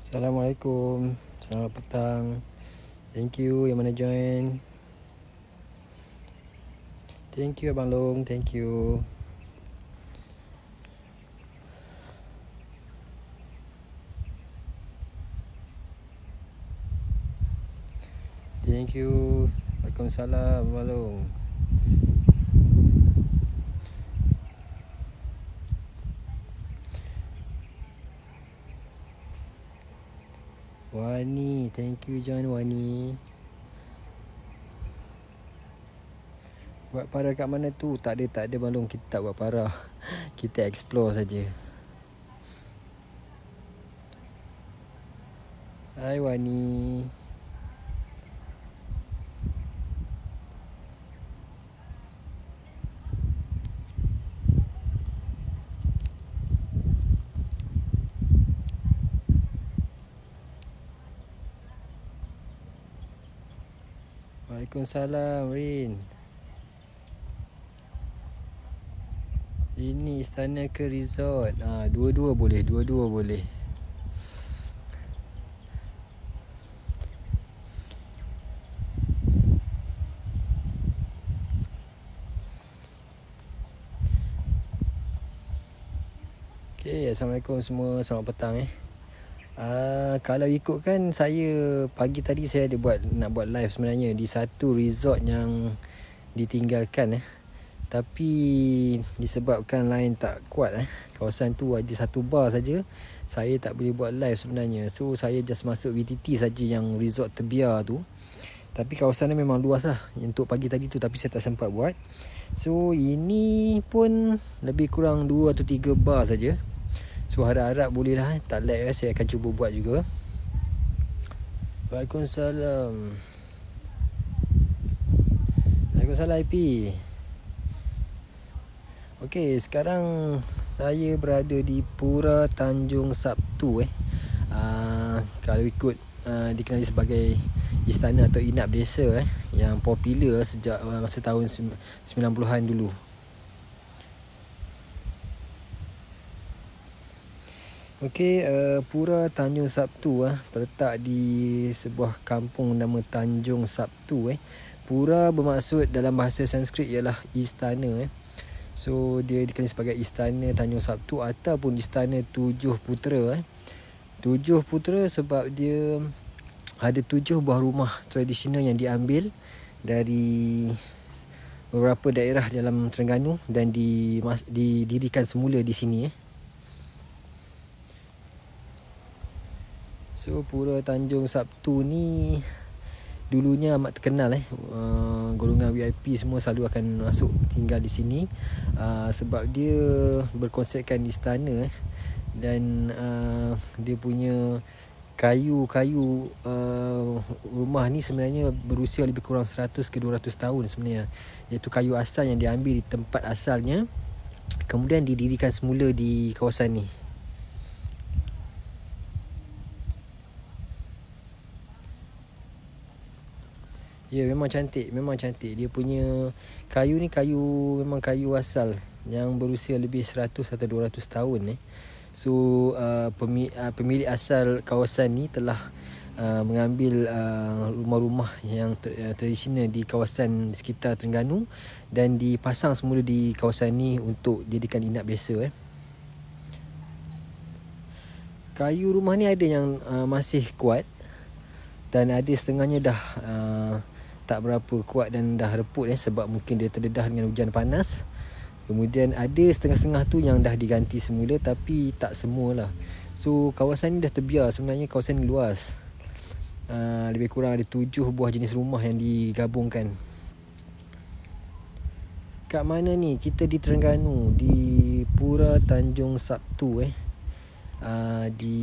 Assalamualaikum. Selamat petang. Thank you yang mana join. Thank you Abang Long. Thank you. Thank you. Waalaikumsalam Abang Long. Wani, thank you join Wani. Buat para kat mana tu? Tak ada Abang Long. Kita tak buat para. Kita explore saja. Hai Wani. Waalaikumsalam Rin. Ini istana ke resort? Dua-dua boleh. Dua-dua boleh. Okay, Assalamualaikum semua. Selamat petang Kalau ikutkan saya pagi tadi saya ada nak buat live sebenarnya di satu resort yang ditinggalkan Tapi disebabkan line tak kuat kawasan tu ada satu bar saja. Saya tak boleh buat live sebenarnya. So saya just masuk VTT saja yang resort terbiar tu. Tapi kawasan ni memang luas untuk pagi tadi tu, tapi saya tak sempat buat. So ini pun lebih kurang 2 atau 3 bar saja. So harap-harap boleh tak lag saya akan cuba buat juga. Waalaikumsalam. Waalaikumsalam IP. Okey, sekarang saya berada di Pura Tanjung Sabtu kalau ikut dikenali sebagai istana atau inap desa yang popular sejak masa tahun 90-an dulu. Okey, Pura Tanjung Sabtu terletak di sebuah kampung nama Tanjung Sabtu Pura bermaksud dalam bahasa Sanskrit ialah istana So dia dikenali sebagai Istana Tanjung Sabtu ataupun Istana Tujuh Putera 7 putera sebab dia ada 7 buah rumah tradisional yang diambil dari beberapa daerah dalam Terengganu dan didirikan semula di sini So Pura Tanjung Sabtu ni dulunya amat terkenal golongan VIP semua selalu akan masuk tinggal di sini sebab dia berkonsepkan istana dan dia punya kayu-kayu rumah ni sebenarnya berusia lebih kurang 100 ke 200 tahun sebenarnya, iaitu kayu asal yang diambil di tempat asalnya kemudian didirikan semula di kawasan ni. Ya, memang cantik. Dia punya kayu ni memang kayu asal yang berusia lebih 100 atau 200 tahun So pemilik asal kawasan ni telah mengambil rumah-rumah yang tradisional di kawasan sekitar Terengganu dan dipasang semula di kawasan ni untuk jadikan inap biasa Kayu rumah ni ada yang masih kuat dan ada setengahnya dah tak berapa kuat dan dah reput sebab mungkin dia terdedah dengan hujan panas. Kemudian ada setengah-setengah tu yang dah diganti semula tapi tak semualah. So kawasan ni dah terbiar, sebenarnya kawasan ni luas. Lebih kurang ada 7 buah jenis rumah yang digabungkan. Kat mana ni? Kita di Terengganu, di Pura Tanjung Sabtu di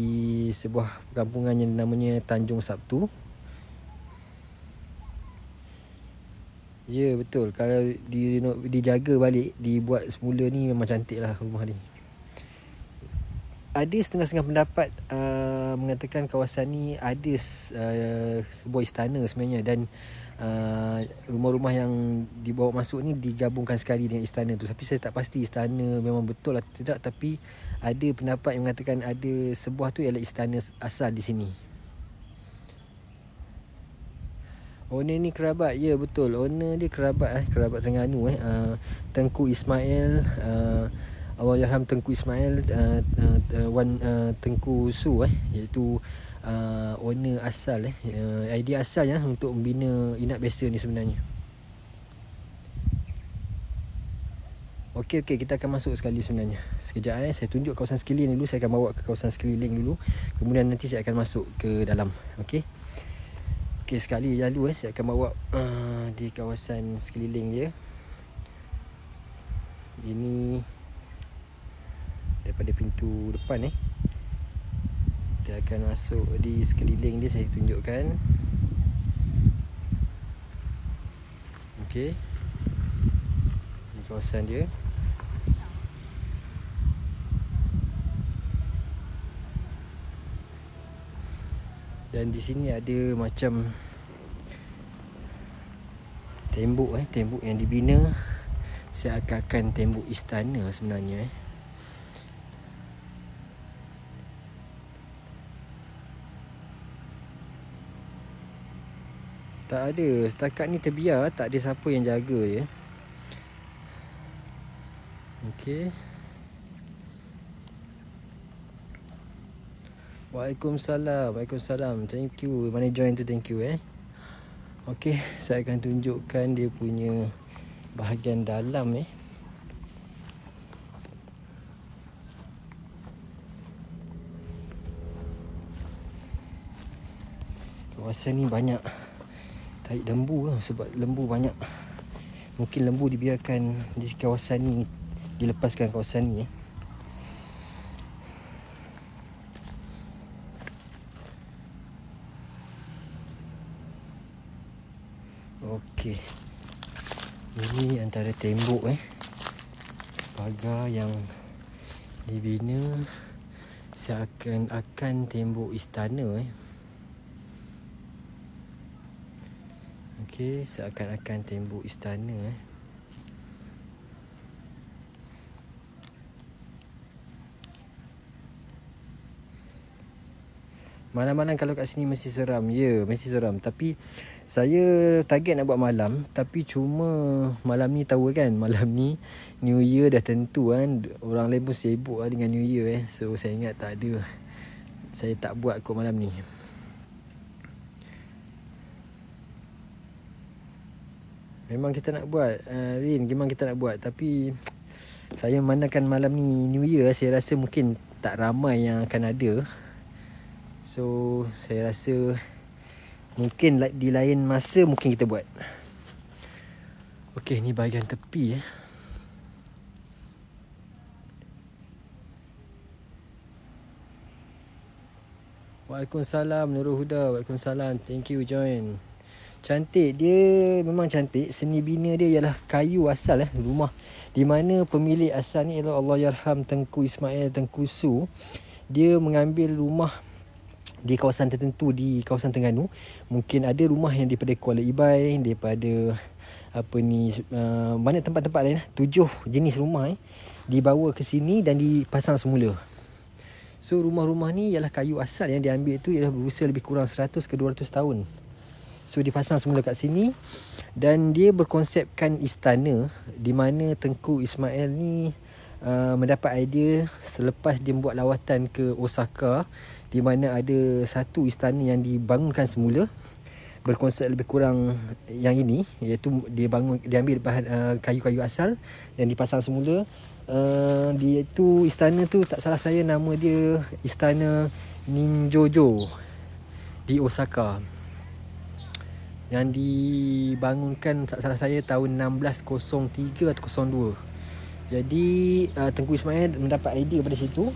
sebuah kampungan yang namanya Tanjung Sabtu. Ya, betul. Kalau dijaga balik, dibuat semula ni memang cantik lah rumah ni. Ada setengah-setengah pendapat mengatakan kawasan ni ada sebuah istana sebenarnya dan rumah-rumah yang dibawa masuk ni digabungkan sekali dengan istana tu. Tapi saya tak pasti istana memang betul atau tidak, tapi ada pendapat yang mengatakan ada sebuah tu ialah istana asal di sini. Owner ni kerabat, ya betul. Owner dia kerabat Terengganu Tengku Ismail, Allahyarham Tengku Ismail, Wan Tengku Su iaitu owner asal idea asalnya untuk membina Inat Besa ni sebenarnya. Okey, kita akan masuk sekali sebenarnya. Sekejap saya tunjuk kawasan sekeliling dulu. Saya akan bawa ke kawasan sekeliling dulu. Kemudian nanti saya akan masuk ke dalam. Okey, sekali lalu saya akan bawa di kawasan sekeliling dia. Ini daripada pintu depan kita akan masuk di sekeliling dia, saya tunjukkan. Okey, ini kawasan dia. Dan di sini ada macam tembok tembok yang dibina seakan-akan tembok istana sebenarnya Tak ada, setakat ni terbiar, tak ada siapa yang jaga je. Okey. Waalaikumsalam. Thank you. Mana join tu, thank you Okey, saya akan tunjukkan dia punya bahagian dalam Kawasan ni banyak tarik lembu sebab lembu banyak. Mungkin lembu dibiarkan di kawasan ni, dilepaskan kawasan ni Okey. Ini antara tembok pagar yang dibina seakan-akan tembok istana Okey, seakan-akan tembok istana Malam-malam kalau kat sini mesti seram. Ya, mesti seram. Tapi saya target nak buat malam, tapi cuma malam ni tahu kan, malam ni New Year dah tentu kan. Orang lain pun sibuk dengan New Year So saya ingat tak ada. Saya tak buat kot malam ni. Memang kita nak buat, Rin, memang kita nak buat. Tapi saya memandangkan malam ni New Year, saya rasa mungkin tak ramai yang akan ada. So saya rasa mungkin di lain masa mungkin kita buat. Okey, ni bahagian tepi Waalaikumsalam Nurul Huda. Waalaikumsalam. Thank you join. Cantik, dia memang cantik. Seni bina dia ialah kayu asal rumah di mana pemilik asal ni ialah Allahyarham Tengku Ismail Tengku Su. Dia mengambil rumah di kawasan tertentu di kawasan Terengganu. Mungkin ada rumah yang daripada Kuala Ibai, daripada mana tempat-tempat lain 7 jenis rumah dibawa ke sini dan dipasang semula. So rumah-rumah ni ialah kayu asal yang diambil tu ialah berusia lebih kurang 100 ke 200 tahun. So dipasang semula kat sini dan dia berkonsepkan istana di mana Tengku Ismail ni mendapat idea selepas dia buat lawatan ke Osaka, di mana ada satu istana yang dibangunkan semula berkonsep lebih kurang yang ini, iaitu diambil bahan kayu-kayu asal dan dipasang semula. Iaitu istana tu, tak salah saya, nama dia Istana Ninjojo di Osaka, yang dibangunkan tak salah saya tahun 1603 atau 02. Jadi Tengku Ismail mendapat idea pada situ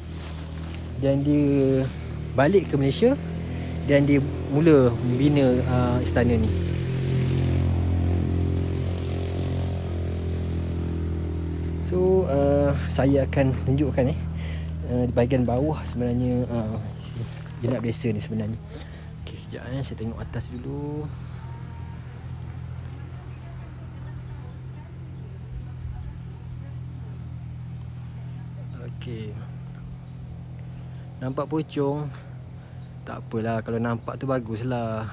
dan dia balik ke Malaysia dan dia mula membina istana ni. So saya akan tunjukkan di bahagian bawah sebenarnya Inat Besa ni sebenarnya. Okey, sekejap saya tengok atas dulu. Okey. Nampak pocong? Tak apalah, kalau nampak tu baguslah.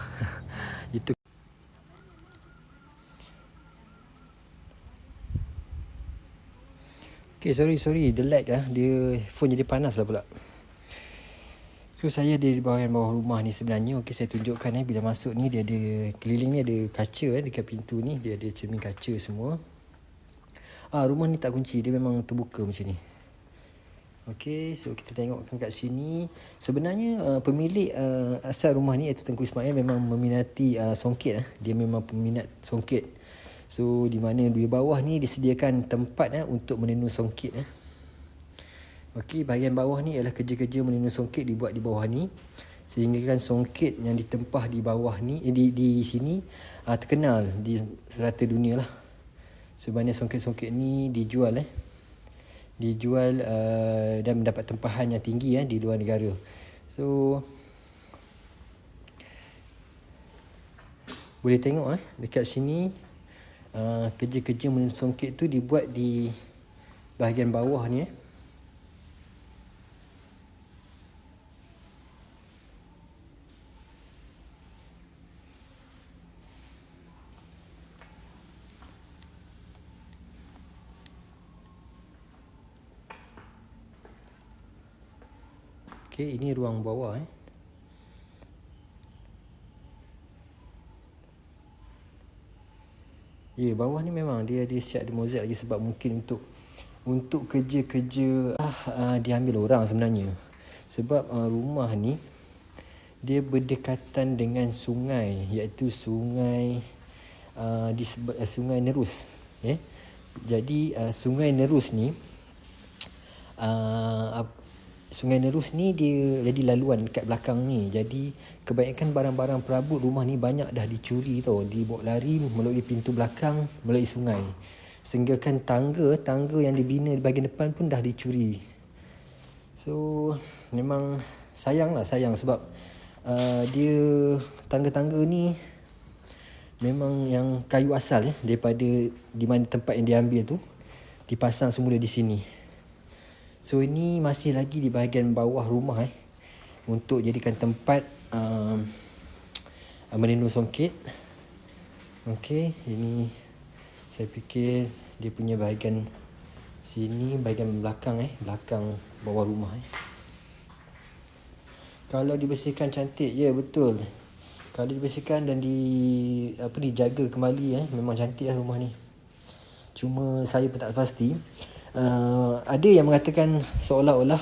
Itu. Okay, sorry. The light dia phone jadi panas lah pula. So saya di bahagian bawah rumah ni sebenarnya. Okay, saya tunjukkan bila masuk ni dia ada keliling ni ada kaca dekat pintu ni. Dia ada cermin kaca semua. Rumah ni tak kunci, dia memang terbuka macam ni. Okay, so kita tengokkan kat sini. Sebenarnya pemilik asal rumah ni iaitu Tengku Ismail memang meminati songket. Dia memang peminat songket. So di mana di bawah ni disediakan tempat untuk menenun songket. Okey, bahagian bawah ni ialah kerja-kerja menenun songket dibuat di bawah ni. Sehingga kan songket yang ditempah di bawah ni di sini terkenal di serata dunia lah. Sebenarnya songket-songket ni dijual dan mendapat tempahan yang tinggi di luar negara. So boleh tengok dekat sini kerja-kerja menenun songket tu dibuat di bahagian bawah ni. Okey, ini ruang bawah Ya, bawah ni memang dia siap ada mozaik lagi sebab mungkin untuk kerja-kerja diambil orang sebenarnya. Sebab rumah ni dia berdekatan dengan sungai, iaitu sungai Sungai Nerus. Jadi Sungai Nerus ni Sungai Nerus ni dia jadi laluan kat belakang ni. Jadi kebanyakan barang-barang perabot rumah ni banyak dah dicuri tau. Dibawa lari melalui pintu belakang, melalui sungai. Sehingga kan tangga yang dibina di bahagian depan pun dah dicuri. So memang sayang sebab dia tangga-tangga ni memang yang kayu asal daripada di mana tempat yang diambil tu dipasang semula di sini. So ini masih lagi di bahagian bawah rumah untuk jadikan tempat menenun songket. Okey, ini saya fikir dia punya bahagian sini, bahagian belakang belakang bawah rumah Kalau dibersihkan cantik, ya betul. Kalau dibersihkan dan dijaga kembali memang cantik rumah ni. Cuma saya pun tak pasti. Ada yang mengatakan seolah-olah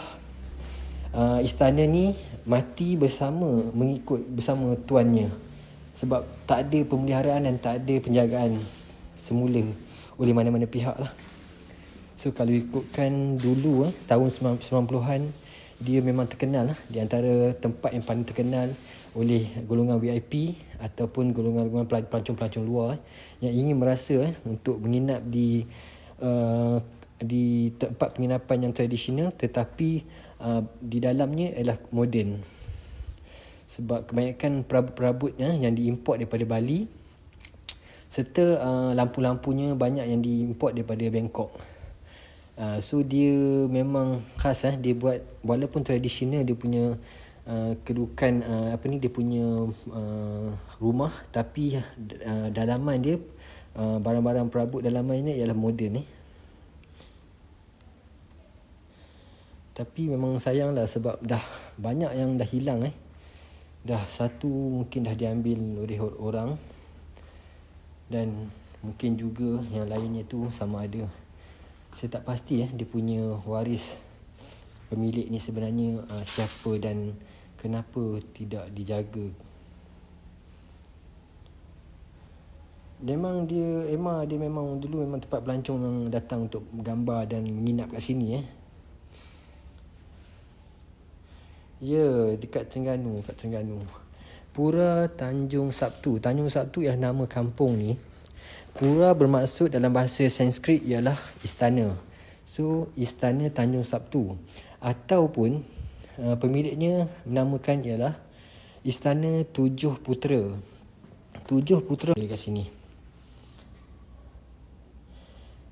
istana ni mati mengikut bersama tuannya. Sebab tak ada pemeliharaan dan tak ada penjagaan semula oleh mana-mana pihak lah. So kalau ikutkan dulu tahun 90-an, dia memang terkenal di antara tempat yang paling terkenal oleh golongan VIP ataupun golongan-golongan pelancong-pelancong luar yang ingin merasa untuk menginap di tempat penginapan yang tradisional tetapi di dalamnya ialah moden. Sebab kebanyakan perabot-perabotnya yang diimport daripada Bali serta lampu-lampunya banyak yang diimport daripada Bangkok. So dia memang khas dia buat walaupun tradisional dia punya kedudukan dia punya rumah, tapi dalaman dia barang-barang perabot dalamannya ialah moden Tapi memang sayanglah sebab dah banyak yang dah hilang Dah satu mungkin dah diambil oleh orang dan mungkin juga yang lainnya tu sama ada. Saya tak pasti dia punya waris pemilik ni sebenarnya siapa dan kenapa tidak dijaga. Memang dia memang dulu memang tempat pelancong yang datang untuk gambar dan menginap kat sini Ya, dekat Terengganu, Pura Tanjung Sabtu. Tanjung Sabtu ialah nama kampung ni. Pura bermaksud dalam bahasa Sanskrit ialah istana. So, istana Tanjung Sabtu. Ataupun pemiliknya menamakan ialah Istana Tujuh Putera. Tujuh Putera dekat sini.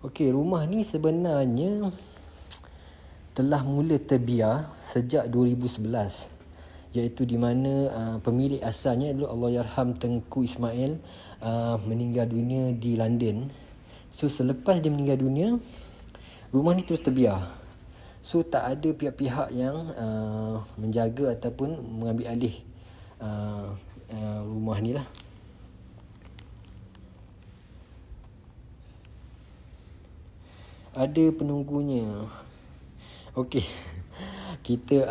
Okey, rumah ni sebenarnya telah mula terbiar sejak 2011, iaitu di mana pemilik asalnya adalah Allahyarham Tengku Ismail, meninggal dunia di London. So selepas dia meninggal dunia, rumah ni terus terbiar. So tak ada pihak-pihak yang menjaga ataupun mengambil alih rumah ni lah. Ada penunggunya. Okey. Kita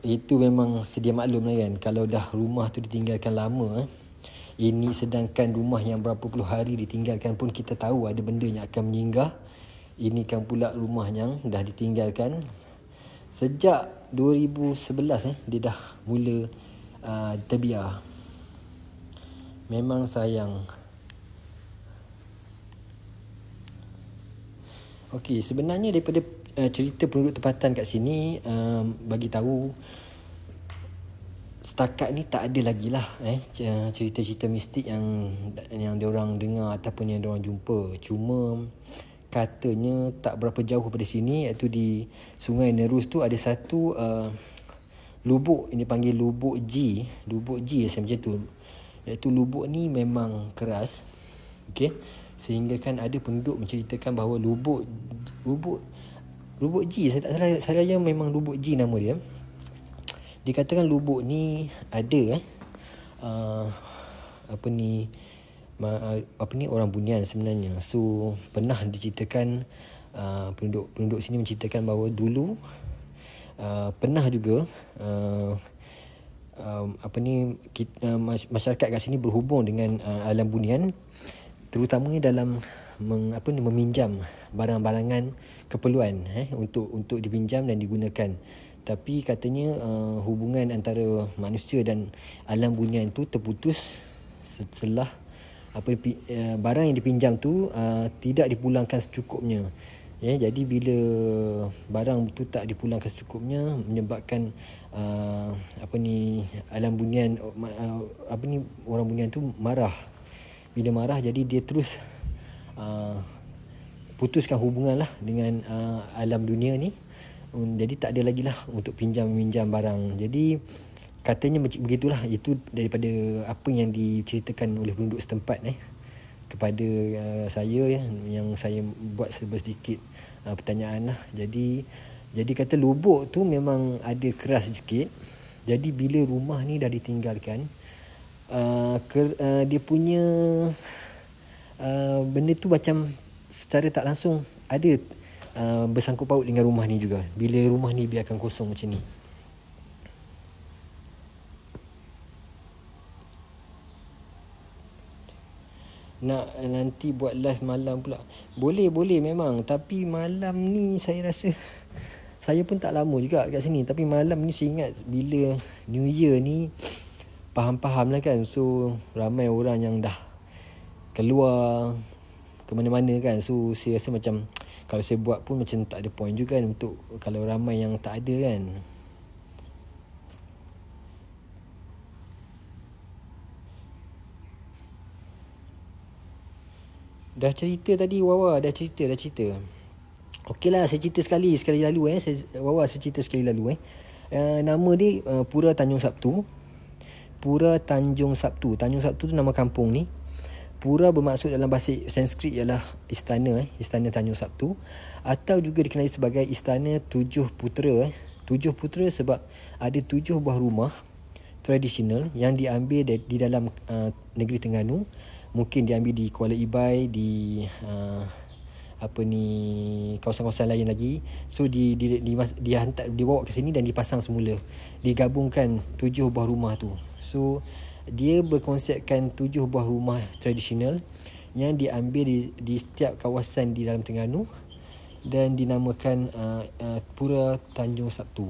itu memang sedia maklum lah kan, kalau dah rumah tu ditinggalkan lama, ini sedangkan rumah yang berapa puluh hari ditinggalkan pun kita tahu ada benda yang akan menyinggah. Ini kan pula rumah yang dah ditinggalkan sejak 2011 dia dah mula terbiar. Memang sayang. Okey, sebenarnya daripada cerita penduduk tempatan kat sini, bagi tahu setakat ni tak ada lagi lah cerita-cerita mistik yang diorang dengar ataupun yang diorang jumpa. Cuma katanya tak berapa jauh daripada sini, iaitu di Sungai Nerus tu ada satu lubuk, ini panggil lubuk G macam tu. Iaitu lubuk ni memang keras. Okey, sehingga kan ada penduduk menceritakan bahawa lubuk G, saya tak salah, saya memang lubuk G nama dia. Dikatakan lubuk ni ada orang Bunian sebenarnya. So pernah diceritakan, penduduk sini menceritakan bahawa dulu pernah juga masyarakat kat sini berhubung dengan alam bunian, terutamanya dalam meminjam barang-barangan keperluan untuk dipinjam dan digunakan. Tapi katanya hubungan antara manusia dan alam bunian tu terputus setelah barang yang dipinjam tu tidak dipulangkan secukupnya. Jadi bila barang tu tak dipulangkan secukupnya, menyebabkan alam bunian orang bunian tu marah. Bila marah, jadi dia terus putuskan hubungan lah dengan alam dunia ni. Jadi tak ada lagi lah untuk pinjam-minjam barang. Jadi katanya begitulah. Itu daripada apa yang diceritakan oleh penduduk setempat kepada saya, yang saya buat sedikit pertanyaan lah. Jadi kata lubuk tu memang ada keras sikit. Jadi bila rumah ni dah ditinggalkan, dia punya benda tu macam secara tak langsung ada bersangkut paut dengan rumah ni juga. Bila rumah ni biarkan kosong macam ni. Nak nanti buat live malam pula. Boleh memang. Tapi malam ni saya rasa saya pun tak lama juga kat sini. Tapi malam ni saya ingat bila New Year ni, faham lah kan. So ramai orang yang dah keluar ke mana-mana kan. So saya rasa macam kalau saya buat pun macam tak ada point juga kan, untuk kalau ramai yang tak ada kan. Dah cerita tadi Wawa, dah cerita. Okeylah, saya cerita sekali lalu Wawa saya cerita sekali lalu nama dia Pura Tanjung Sabtu. Tanjung Sabtu tu nama kampung ni. Pura bermaksud dalam bahasa Sanskrit ialah istana, istana Tanjung Sabtu, atau juga dikenali sebagai istana Tujuh Putera. Tujuh Putera sebab ada 7 buah rumah tradisional yang diambil di dalam negeri Terengganu. Mungkin diambil di Kuala Ibai, di kawasan-kawasan lain lagi. So dihantar, dibawa ke sini dan dipasang semula. Digabungkan 7 buah rumah tu. So dia berkonsepkan 7 buah rumah tradisional yang diambil di setiap kawasan di dalam Terengganu dan dinamakan Pura Tanjung Sabtu.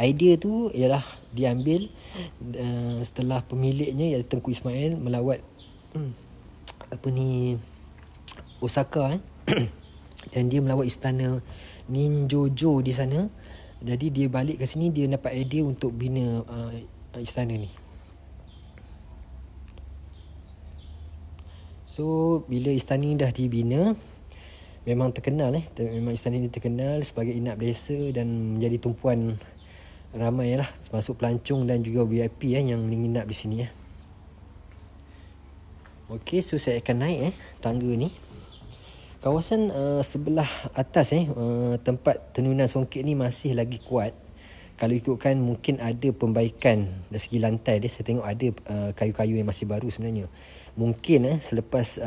Idea tu ialah diambil setelah pemiliknya iaitu Tengku Ismail melawat Osaka dan dia melawat istana Ninjojo di sana. Jadi dia balik ke sini, dia dapat idea untuk bina istana ni. So bila istana ni dah dibina, memang terkenal memang istana ini terkenal sebagai inap desa dan menjadi tumpuan ramai lah, termasuk pelancong dan juga VIP yang menginap di sini Okey, so saya akan naik tangga ni. Kawasan sebelah atas tempat tenunan songket ni masih lagi kuat. Kalau ikutkan mungkin ada pembaikan dari segi lantai dia. Saya tengok ada kayu-kayu yang masih baru sebenarnya. Mungkin selepas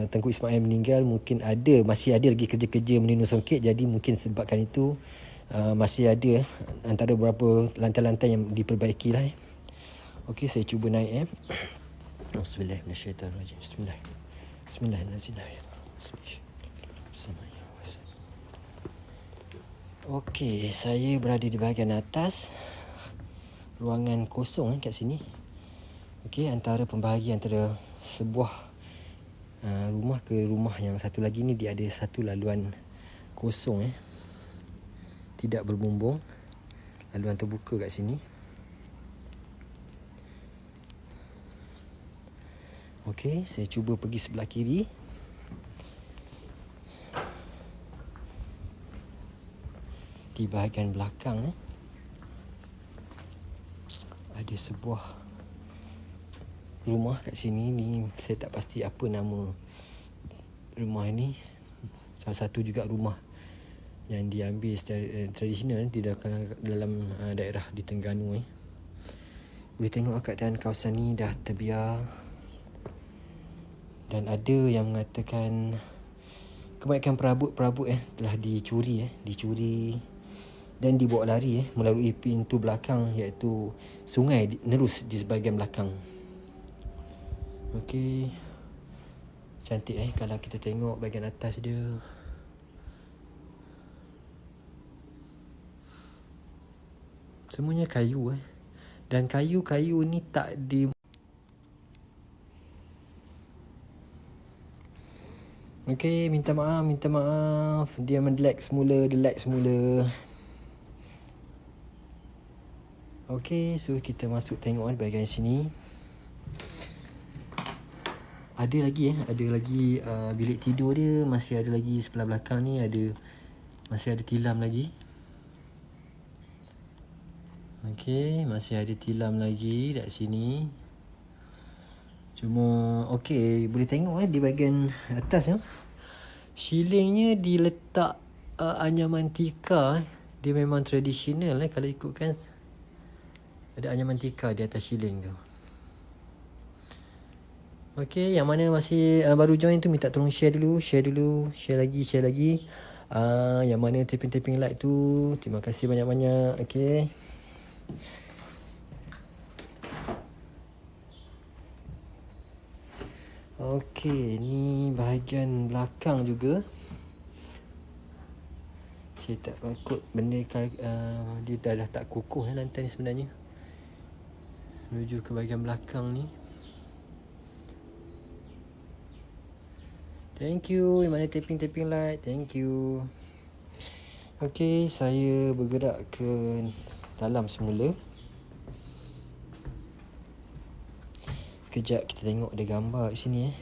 Tengku Ismail meninggal, mungkin masih ada lagi kerja-kerja menenun songket. Jadi mungkin sebabkan itu masih ada antara beberapa lantai-lantai yang diperbaiki lah. Okey, saya cuba naik Bismillahirrahmanirrahim. Bismillahirrahmanirrahim. Okey, saya berada di bahagian atas. Ruangan kosong kat sini. Okey, antara pembahagi antara sebuah rumah ke rumah yang satu lagi ni, dia ada satu laluan kosong tidak berbumbung. Laluan terbuka kat sini. Okey, saya cuba pergi sebelah kiri. Di bahagian belakang ada sebuah rumah kat sini ni. Saya tak pasti apa nama rumah ni. Salah satu juga rumah yang diambil secara tradisional di dalam daerah di Terengganu Boleh tengok keadaan kawasan ni dah terbiar. Dan ada yang mengatakan kebanyakan perabot-perabot telah dicuri dan dibawa lari melalui pintu belakang, iaitu sungai Nerus di sebahagian belakang. Okey. Cantik kalau kita tengok bahagian atas dia. Semuanya kayu dan kayu-kayu ni tak di Okey, minta maaf. Dia delete semula. Okey, so kita masuk tengok bahagian sini. Ada lagi bilik tidur dia. Masih ada lagi sebelah belakang ni, masih ada tilam lagi. Okey, masih ada tilam lagi dekat sini. Cuma okey, boleh tengok di bahagian atas shillingnya diletak anyaman tikar. Dia memang tradisional kalau ikutkan. Ada anyaman tikar di atas shilling tu. Okey, yang mana masih baru join tu minta tolong share lagi. Yang mana tapping like tu, terima kasih banyak-banyak. Okey. Okey, ni bahagian belakang juga. Saya tak takut benda dia dah tak kukuh lantai ni sebenarnya. Menuju ke bahagian belakang ni. Thank you yang mana tapping like. Thank you. Okey, saya bergerak ke dalam semula. Sekejap kita tengok ada gambar kat sini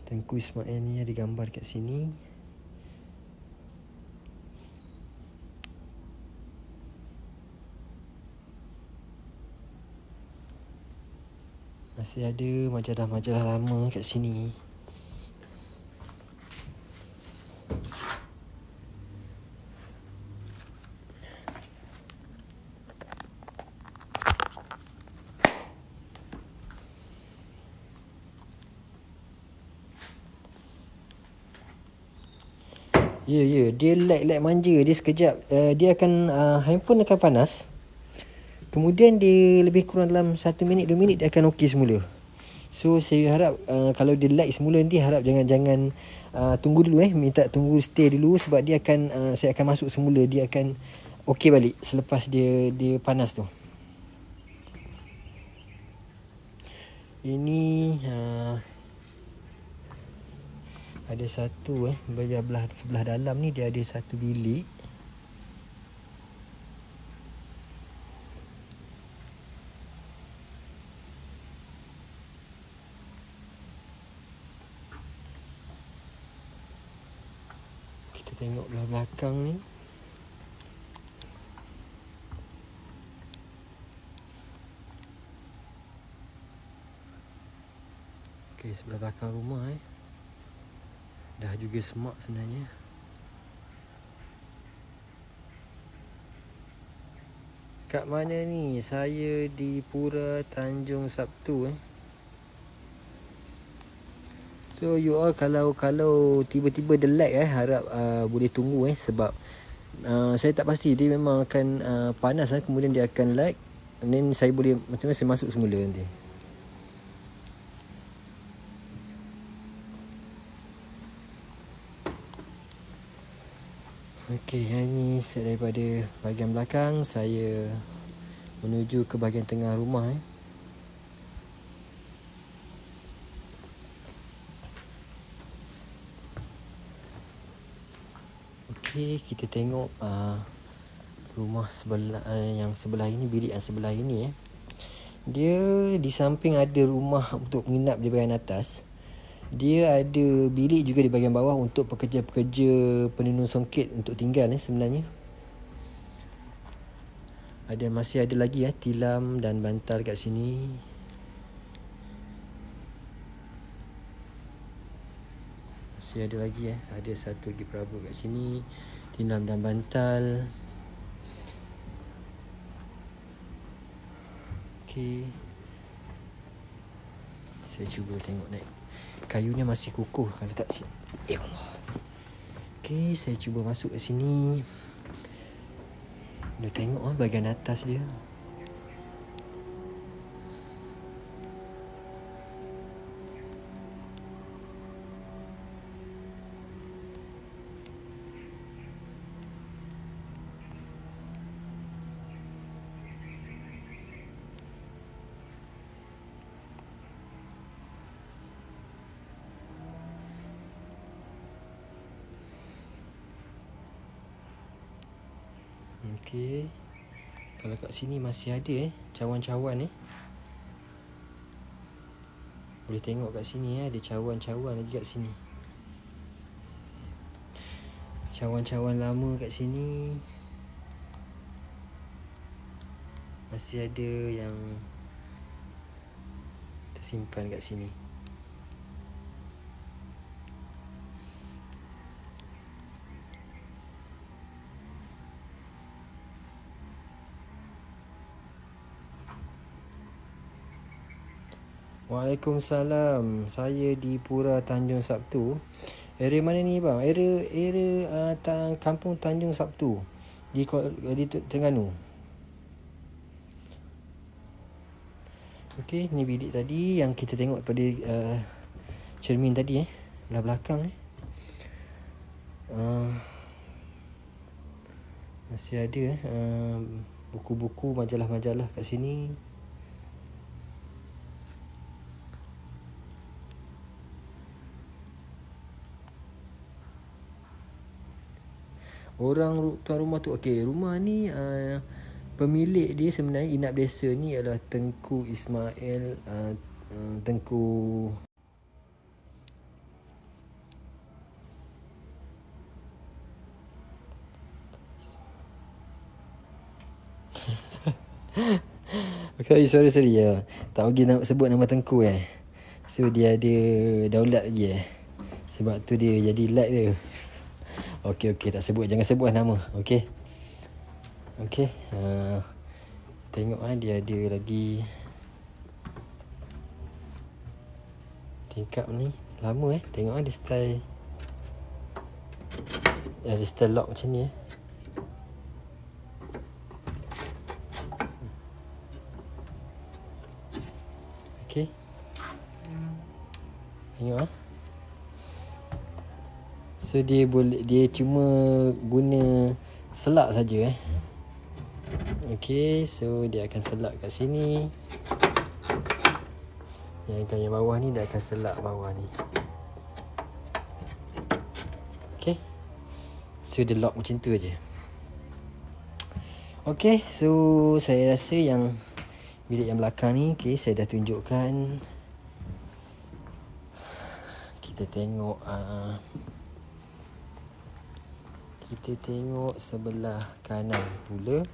Tengku Ismail ni ada gambar kat sini. Masih ada majalah-majalah lama kat sini. Ya, dia lag manja. Dia sekejap dia akan handphone akan panas. Kemudian dia lebih kurang dalam 1 minit 2 minit dia akan okey semula. So saya harap kalau dia lag semula nanti, harap jangan tunggu dulu minta tunggu stay dulu, sebab dia akan saya akan masuk semula, dia akan okey balik selepas dia panas tu. Ini ada satu sebelah dalam ni dia ada satu bilik. tengok belah belakang ni. Okey, sebelah belakang rumah dah juga semak sebenarnya. Kat mana ni? Saya di Pura Tanjung Sabtu So you all kalau tiba-tiba dia lag harap boleh tunggu sebab saya tak pasti dia memang akan panas kemudian dia akan lag, and then saya boleh macam mana saya masuk semula nanti. Okey, yang ni daripada bahagian belakang, saya menuju ke bahagian tengah rumah Okey, kita tengok rumah sebelah yang sebelah ini, bilik yang sebelah ini Dia di samping ada rumah untuk menginap di bahagian atas. Dia ada bilik juga di bahagian bawah untuk pekerja-pekerja penenun songket untuk tinggal sebenarnya. Masih ada lagi tilam dan bantal kat sini. Masih ada lagi ada satu lagi perabot kat sini, tilam dan bantal. Okey, saya cuba tengok naik. Kayunya masih kukuh kalau tak siap. Allah. Okey, saya cuba masuk ke sini. Dia tengok bahagian atas dia. Okey. Kalau kat sini masih ada cawan-cawan Boleh tengok kat sini ada cawan-cawan lagi kat sini. Cawan-cawan lama kat sini. Masih ada yang tersimpan kat sini. Waalaikumsalam. Saya di Pura Tanjung Sabtu. Area mana ni bang? Area Kampung Tanjung Sabtu di Terengganu. Okey, ni bilik tadi yang kita tengok pada cermin tadi belah belakang masih ada buku-buku, majalah-majalah kat sini. Orang tuan rumah tu, okey, rumah ni pemilik dia sebenarnya inap desa ni adalah Tengku Ismail Tengku Okay, sorry ya. Tak bagi sebut nama Tengku So dia ada daulat lagi sebab tu dia jadi lag dia. Okey, tak sebut, jangan sebut nama. Okey. Tengok dia ada lagi tingkap ni. Lama tengok ada style. Ada style lock macam ni Okey. Tengok So dia cuma guna selak saja Okey, so dia akan selak kat sini. Yang bawah ni dia akan selak bawah ni. Okey. So dia lock macam tu aje. Okey, so saya rasa yang bilik yang belakang ni saya dah tunjukkan. Kita tengok Kita tengok sebelah kanan pula.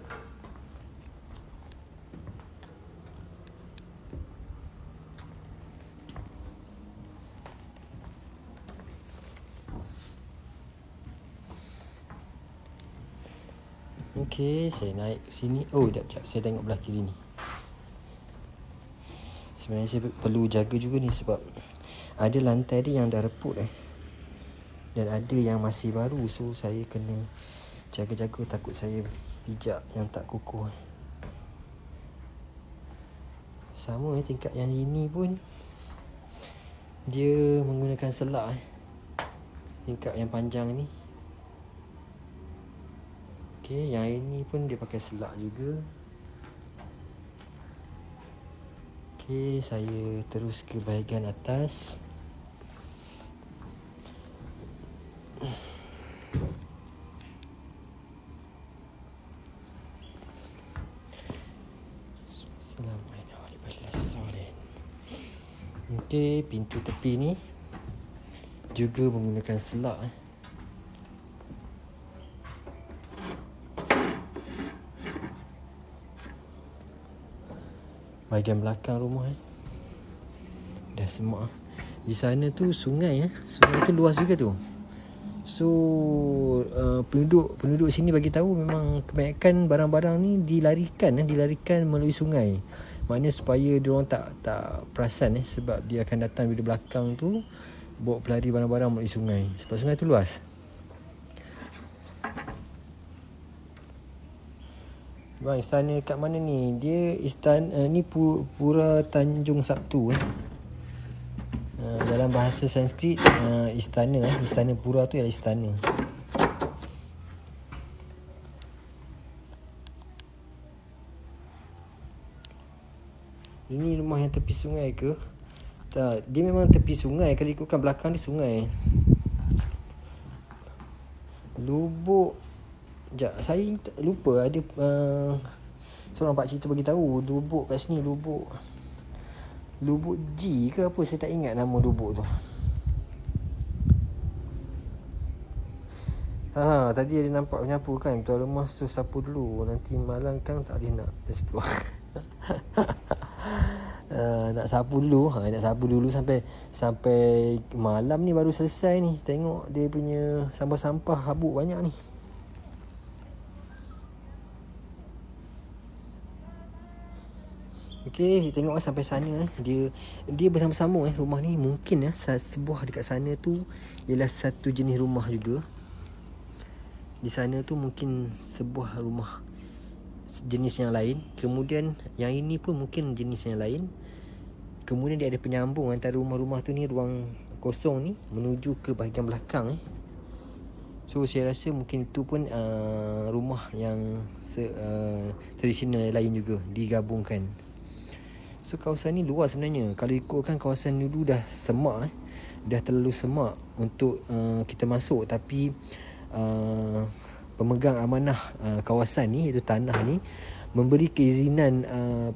Okey, saya naik ke sini. Oh, sekejap. Saya tengok belah kiri ni. Sebenarnya saya perlu jaga juga ni sebab ada lantai dia yang dah reput dan ada yang masih baru. So saya kena jaga-jaga, takut saya pijak yang tak kukuh. Sama tingkap yang ini pun dia menggunakan selak tingkap yang panjang ni. Okey, yang ini pun dia pakai selak juga. Okey, saya terus ke bahagian atas. Okey, pintu tepi ni juga menggunakan selak. Bahagian belakang rumah dah semak. Di sana tu sungai sungai tu luas juga tu. So penduduk sini bagi tahu memang kebanyakan barang-barang ni dilarikan melalui sungai. Maknanya supaya diorang tak perasan sebab dia akan datang bila belakang tu bawa pelari barang-barang melalui sungai. Sebab sungai tu luas. Bang, istana kat mana ni? Dia istana ni Pura Tanjung Sabtu dalam bahasa Sanskrit istana istana pura tu ialah istana. Ini rumah yang tepi sungai ke? Tak, dia memang tepi sungai. Kalau ikutkan belakang dia sungai. Lubuk, sekejap, saya lupa ada seorang pakcik tu bagi tahu lubuk kat sini, lubuk G ke apa, saya tak ingat nama lubuk tu. Tadi ada nampak penyapu kan, tuan rumah tu sapu dulu, nanti malam kan tak boleh nak explore. Nak sapu dulu sampai malam ni baru selesai ni. Tengok dia punya sampah-sampah habuk banyak ni. Okey, tengok sampai sana dia bersama-sama rumah ni. Mungkin sebuah dekat sana tu ialah satu jenis rumah juga. Di sana tu mungkin sebuah rumah jenis yang lain. Kemudian yang ini pun mungkin jenis yang lain. Kemudian dia ada penyambung antara rumah-rumah tu ni, ruang kosong ni menuju ke bahagian belakang. So saya rasa mungkin itu pun rumah yang tradisional lain juga digabungkan. So kawasan ni luas sebenarnya. Kalau ikutkan kawasan dulu dah semak dah terlalu semak untuk kita masuk. Tapi pemegang amanah kawasan ni, iaitu tanah ni, memberi keizinan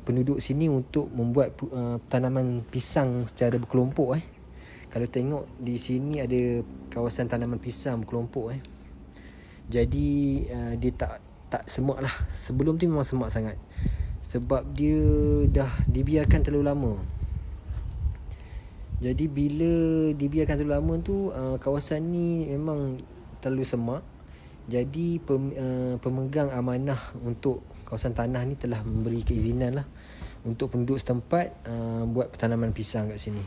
penduduk sini untuk membuat tanaman pisang secara berkelompok. Kalau tengok di sini ada kawasan tanaman pisang berkelompok. Jadi dia tak semak lah. Sebelum tu memang semak sangat sebab dia dah dibiarkan terlalu lama. Jadi bila dibiarkan terlalu lama tu, kawasan ni memang terlalu semak. Jadi pemegang amanah untuk kawasan tanah ni telah memberi keizinan lah untuk penduduk setempat buat tanaman pisang kat sini.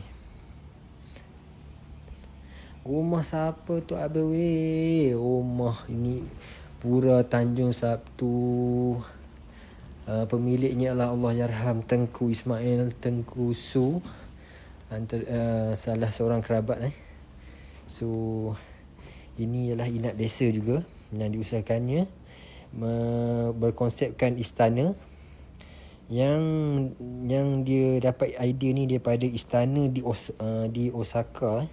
Rumah siapa tu abang weh? Rumah ini Pura Tanjung Sabtu. Pemiliknya adalah Allahyarham Tengku Ismail Tengku Su, salah seorang kerabat. So ini ialah inap desa juga yang diusahakannya, berkonsepkan istana yang dia dapat idea ni daripada istana di Osaka,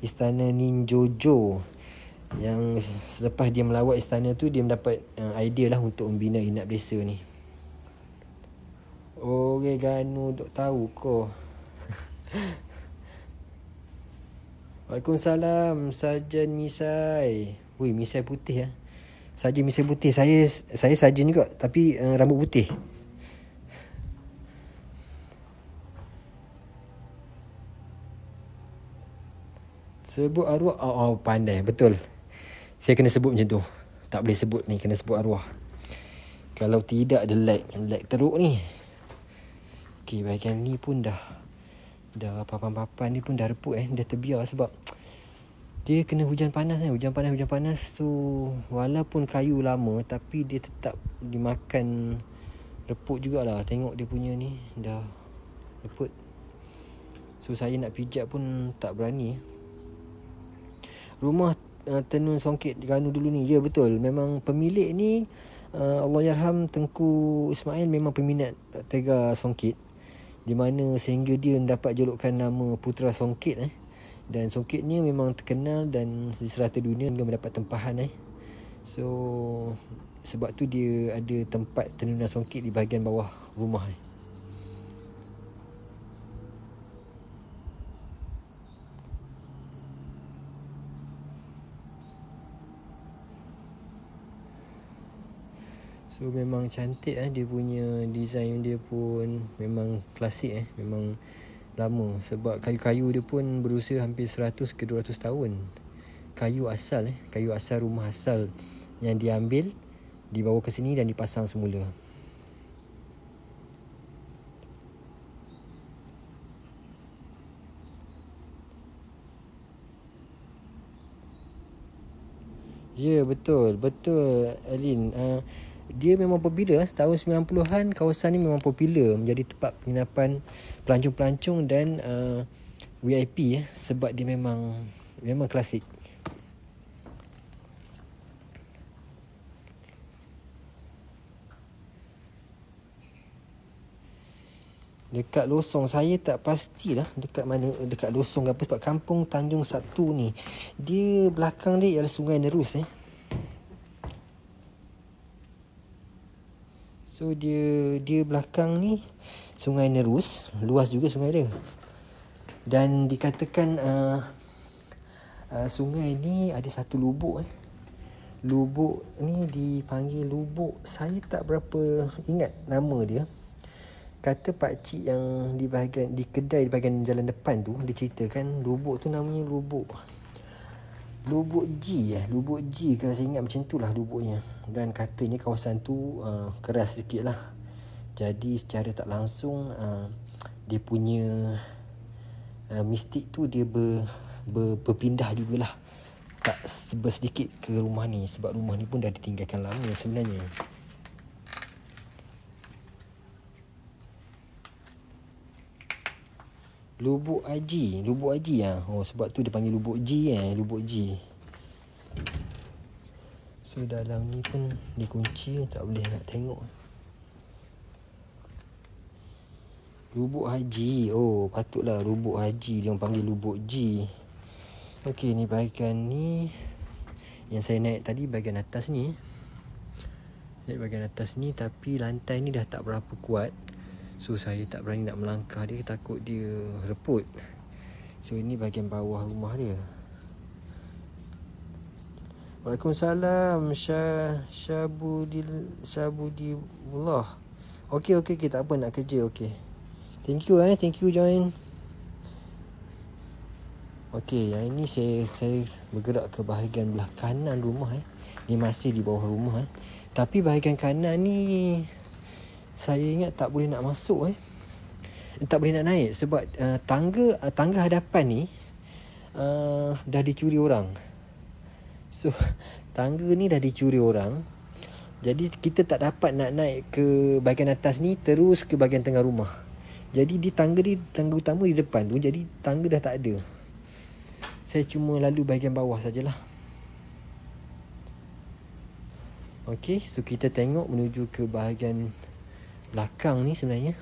istana Ninjojo. Yang selepas dia melawat istana tu, dia mendapat idea lah untuk membina inap desa ni. Oregano dok tahu ko. Waalaikumsalam Sarjan Misai. Misai putih Sarjan mesin putih. Saya sarjan juga, tapi rambut putih. Sebut arwah. Oh, pandai. Betul. Saya kena sebut macam tu. Tak boleh sebut ni, kena sebut arwah. Kalau tidak ada lag teruk ni. Okey, bahagian ni pun dah papan-papan ni pun dah reput Dah terbiar sebab dia kena hujan panas Hujan panas. So walaupun kayu lama, tapi dia tetap dimakan reput jugalah. Tengok dia punya ni dah reput. So saya nak pijak pun tak berani. Rumah tenun songket Ganu dulu ni, ya betul, memang pemilik ni Allahyarham Tengku Ismail memang peminat tegar songket, di mana sehingga dia mendapat julukan nama Putera Songket dan songket ni memang terkenal dan di serata dunia hingga mendapat tempahan So sebab tu dia ada tempat tenunan songket di bahagian bawah rumah So memang cantik dia punya design dia pun memang klasik memang lama, sebab kayu-kayu dia pun berusia hampir 100 ke 200 tahun. Kayu asal kayu asal, rumah asal yang diambil, dibawa ke sini dan dipasang semula. Ya, betul Alin. Dia memang popular tahun 90-an. Kawasan ni memang popular menjadi tempat penginapan pelancong-pelancong dan VIP sebab dia memang klasik. Dekat Losong saya tak pastilah dekat mana, dekat Losong ke apa, sebab kampung Tanjung Satu ni dia belakang dia ialah Sungai Nerus So dia belakang ni Sungai Nerus, luas juga sungai dia. Dan dikatakan sungai ni ada satu lubuk Lubuk ni dipanggil lubuk, saya tak berapa ingat nama dia. Kata pakcik yang di kedai di bahagian jalan depan tu, dia ceritakan lubuk tu namanya Lubuk G Lubuk G ke, saya ingat macam tu lah lubuknya. Dan katanya kawasan tu keras sikit lah. Jadi secara tak langsung dia punya mistik tu dia berpindah jugalah, tak sedikit ke rumah ni, sebab rumah ni pun dah ditinggalkan lama sebenarnya. Lubuk Haji Oh, sebab tu dia panggil Lubuk G Lubuk G. So dalam ni pun dikunci, tak boleh nak tengok. Lubuk Haji. Oh, patutlah Lubuk Haji dia orang panggil Lubuk G. Okey, ni bahagian ni yang saya naik tadi, bahagian atas ni. Bahagian atas ni, tapi lantai ni dah tak berapa kuat. So saya tak berani nak melangkah dia, takut dia reput. So ini bahagian bawah rumah dia. Waalaikumsalam Syabudillah. Okey, tak apa, nak kerja. Okey, thank you join. Okey, yang ini saya bergerak ke bahagian belah kanan rumah Ni masih di bawah rumah Tapi bahagian kanan ni saya ingat tak boleh nak masuk tak boleh nak naik sebab tangga hadapan ni dah dicuri orang. So tangga ni dah dicuri orang, jadi kita tak dapat nak naik ke bahagian atas ni terus ke bahagian tengah rumah. Jadi tangga utama di depan tu, jadi tangga dah tak ada. Saya cuma lalu bahagian bawah sajalah. Okey, so kita tengok menuju ke bahagian belakang ni. Sebenarnya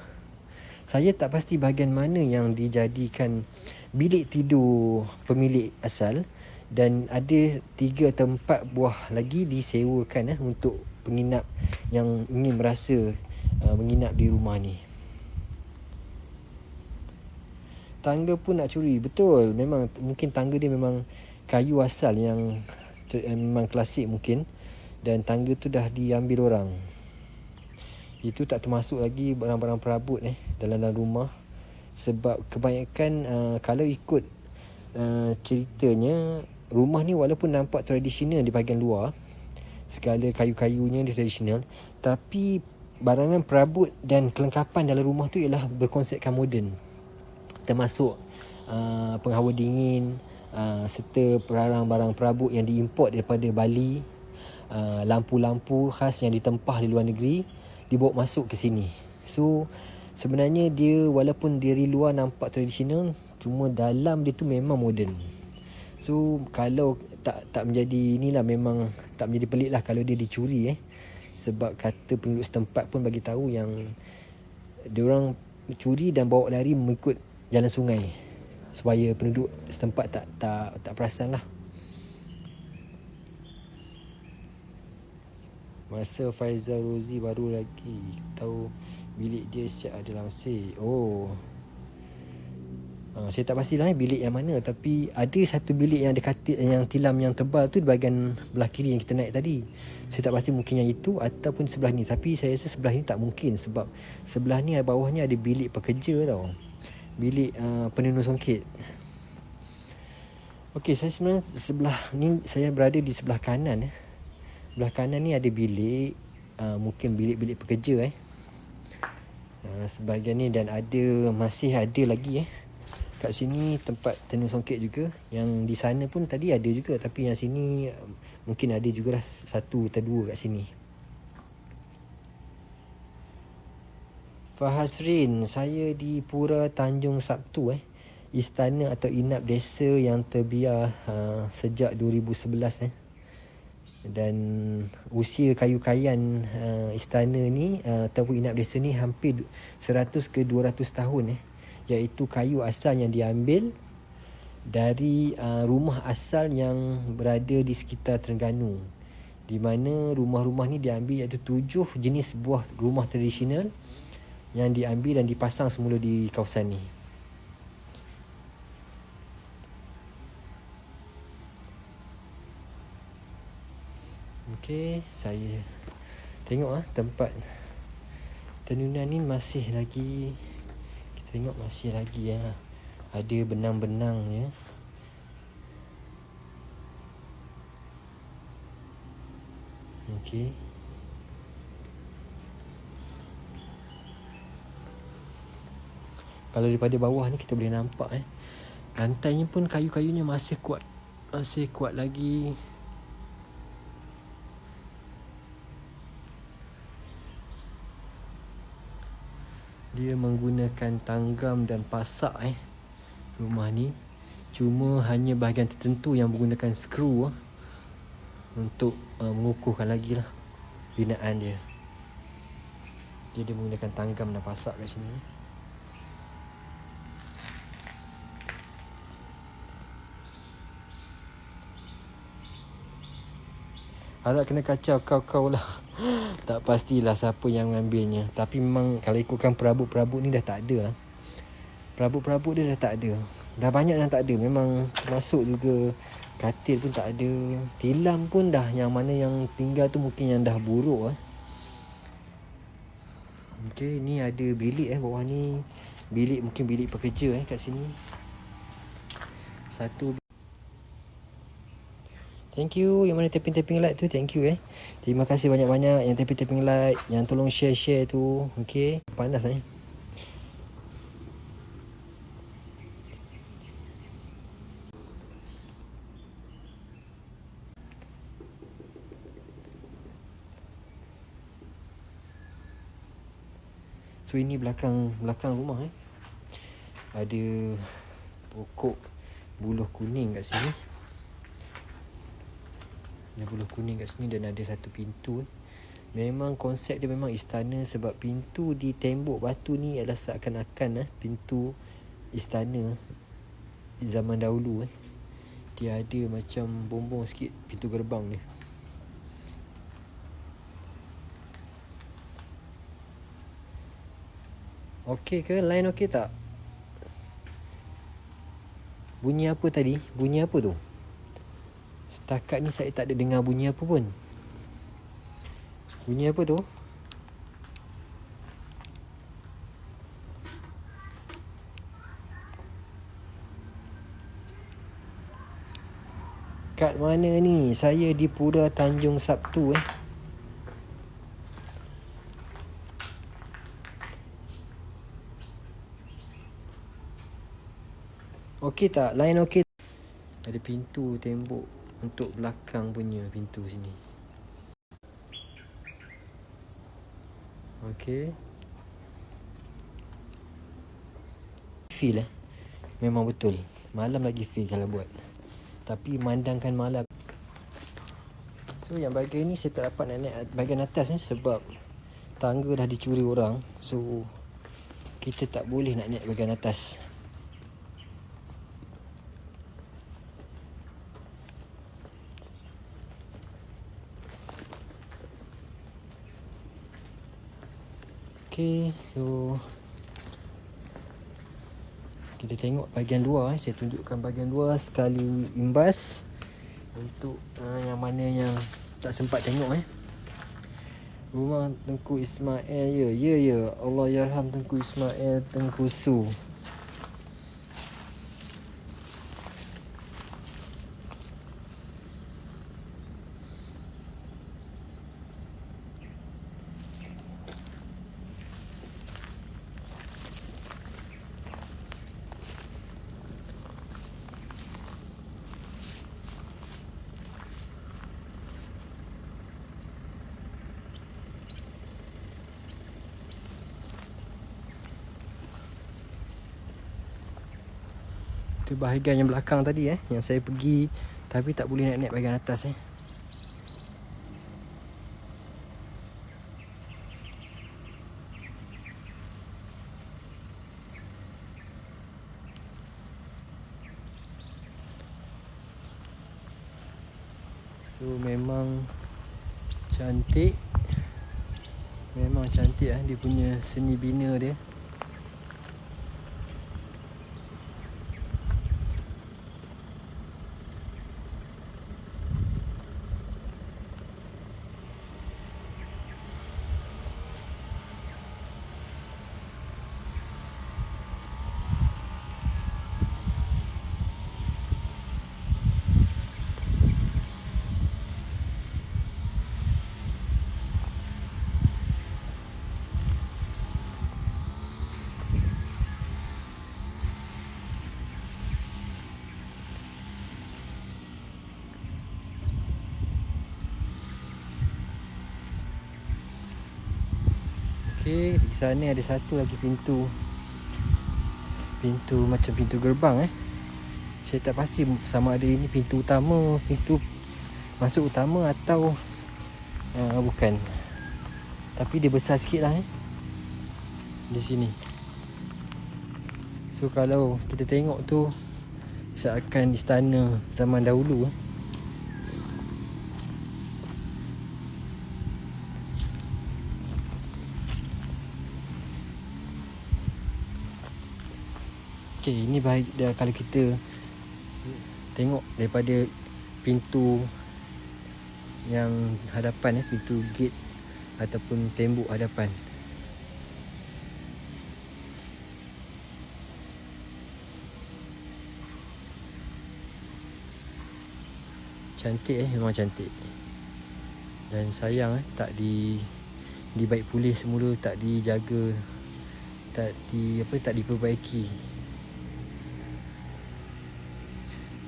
saya tak pasti bahagian mana yang dijadikan bilik tidur pemilik asal, dan ada 3 atau 4 buah lagi disewakan untuk penginap yang ingin merasa menginap di rumah ni. Tangga pun nak curi. Betul, memang mungkin tangga dia memang kayu asal yang memang klasik mungkin. dan tangga tu dah diambil orang. Itu tak termasuk lagi barang-barang perabot dalam rumah. Sebab kebanyakan kalau ikut ceritanya, rumah ni walaupun nampak tradisional di bahagian luar, segala kayu-kayunya dia tradisional, tapi barangan perabot dan kelengkapan dalam rumah tu ialah berkonsepkan moden. Termasuk penghawa dingin, serta barang-barang perabot yang diimport daripada Bali, lampu-lampu khas yang ditempah di luar negeri dibawa masuk ke sini. So sebenarnya dia walaupun dari luar nampak tradisional, cuma dalam dia tu memang moden. So kalau tak menjadi inilah, memang tak menjadi pelik lah kalau dia dicuri sebab kata penduduk setempat pun bagi tahu yang diorang curi dan bawa lari mengikut jalan sungai supaya penduduk setempat tak perasan lah. Masa Faizal Rozi baru lagi tahu bilik dia siap ada langsir. Saya tak pastilah bilik yang mana, tapi ada satu bilik yang ada katil, yang tilam yang tebal tu di bahagian belah kiri yang kita naik tadi. Saya tak pasti mungkin yang itu ataupun sebelah ni, tapi saya rasa sebelah ni tak mungkin sebab sebelah ni bawahnya ada bilik pekerja tau. Bilik penenun songket. Okey, saya sebenarnya sebelah ni saya berada di sebelah kanan. Sebelah kanan ni ada bilik, mungkin bilik-bilik pekerja sebahagian ni, dan masih ada lagi kat sini tempat tenun songket juga. Yang di sana pun tadi ada juga, tapi yang sini mungkin ada jugalah satu atau dua kat sini. Fahasrin, saya di Pura Tanjung Sabtu istana atau inap desa yang terbiar sejak 2011 dan usia kayu-kayan istana ni ataupun inap desa ni hampir 100 ke 200 tahun iaitu kayu asal yang diambil dari rumah asal yang berada di sekitar Terengganu, di mana rumah-rumah ni diambil iaitu 7 jenis buah rumah tradisional yang diambil dan dipasang semula di kawasan ni. Okey, saya tengok tempat tenunan ni masih lagi, kita tengok masih lagi ada benang-benangnya. Okey. Kalau daripada bawah ni kita boleh nampak lantainya pun kayu-kayunya masih kuat lagi. Dia menggunakan tanggam dan pasak rumah ni. Cuma hanya bahagian tertentu yang menggunakan skru untuk mengukuhkan lagi lah binaan dia. Dia menggunakan tanggam dan pasak kat sini. Harap kena kacau kau lah. Tak pastilah siapa yang mengambilnya. Tapi memang kalau ikutkan perabot-perabot ni dah tak ada lah. Perabot-perabot dia dah tak ada. Dah banyak dah tak ada. Memang termasuk juga katil pun tak ada. Tilam pun dah, yang mana yang tinggal tu mungkin yang dah buruk Okey, ni ada bilik bawah ni. Bilik, mungkin bilik pekerja kat sini. Satu. Thank you yang mana tapping-tapping like tu. Thank you Terima kasih banyak-banyak yang tapping-tapping like, yang tolong share-share tu. Okey, panas So ini belakang rumah Ada pokok buluh kuning kat sini. Ada buluh kuning kat sini dan ada satu pintu. Memang konsep dia memang istana sebab pintu di tembok batu ni adalah seakan-akan pintu istana di zaman dahulu Dia ada macam bombong sikit pintu gerbang ni. Okey ke? Line okey tak? Bunyi apa tadi? Bunyi apa tu? Setakat ni saya tak ada dengar bunyi apa pun. Bunyi apa tu? Kat mana ni? Saya di Pura Tanjung Sabtu Okey tak? Line okey. Ada pintu tembok untuk belakang punya pintu sini. Okey. Feel memang betul. Malam lagi feel kalau buat. Tapi memandangkan malam. So yang bahagian ni saya tak dapat nak naik bahagian atas ni sebab tangga dah dicuri orang. So kita tak boleh nak naik bahagian atas. Okay, so kita tengok bahagian luar. Saya tunjukkan bahagian luar sekali imbas untuk yang mana yang tak sempat tengok Rumah Tengku Ismail. Ya, Allah yarham Tengku Ismail Tengku Su. Itu bahagian yang belakang tadi yang saya pergi tapi tak boleh naik bahagian atas So memang cantik. Memang cantik dia punya seni bina dia. Okey, di sana ada satu lagi pintu. Pintu macam pintu gerbang Saya tak pasti sama ada ini pintu utama, pintu masuk utama atau bukan. Tapi dia besar sikit lah di sini. So kalau kita tengok tu seakan istana zaman dahulu Okey, ini baik dah kalau kita tengok daripada pintu yang hadapan pintu gate ataupun tembok hadapan. Cantik memang cantik. Dan sayang tak dibaik pulih semula, tak dijaga, tak diperbaiki.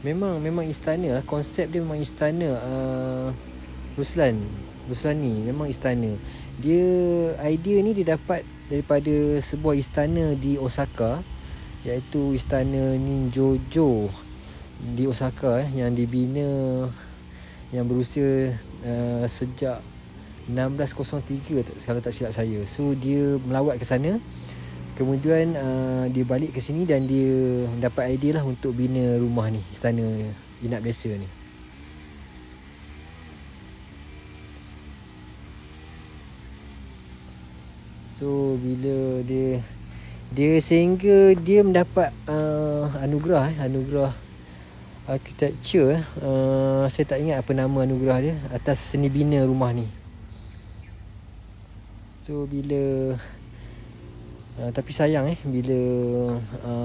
Memang istana lah, konsep dia memang istana Ruslani memang istana. Idea ni dia dapat daripada sebuah istana di Osaka, iaitu istana Ninjojo di Osaka yang dibina, yang berusia sejak 1603 kalau tak silap saya. So dia melawat ke sana, kemudian dia balik ke sini dan dia dapat idea lah untuk bina rumah ni, istana inap biasa ni. So bila dia sehingga dia mendapat anugerah architecture saya tak ingat apa nama anugerah dia atas seni bina rumah ni. So bila tapi sayang bila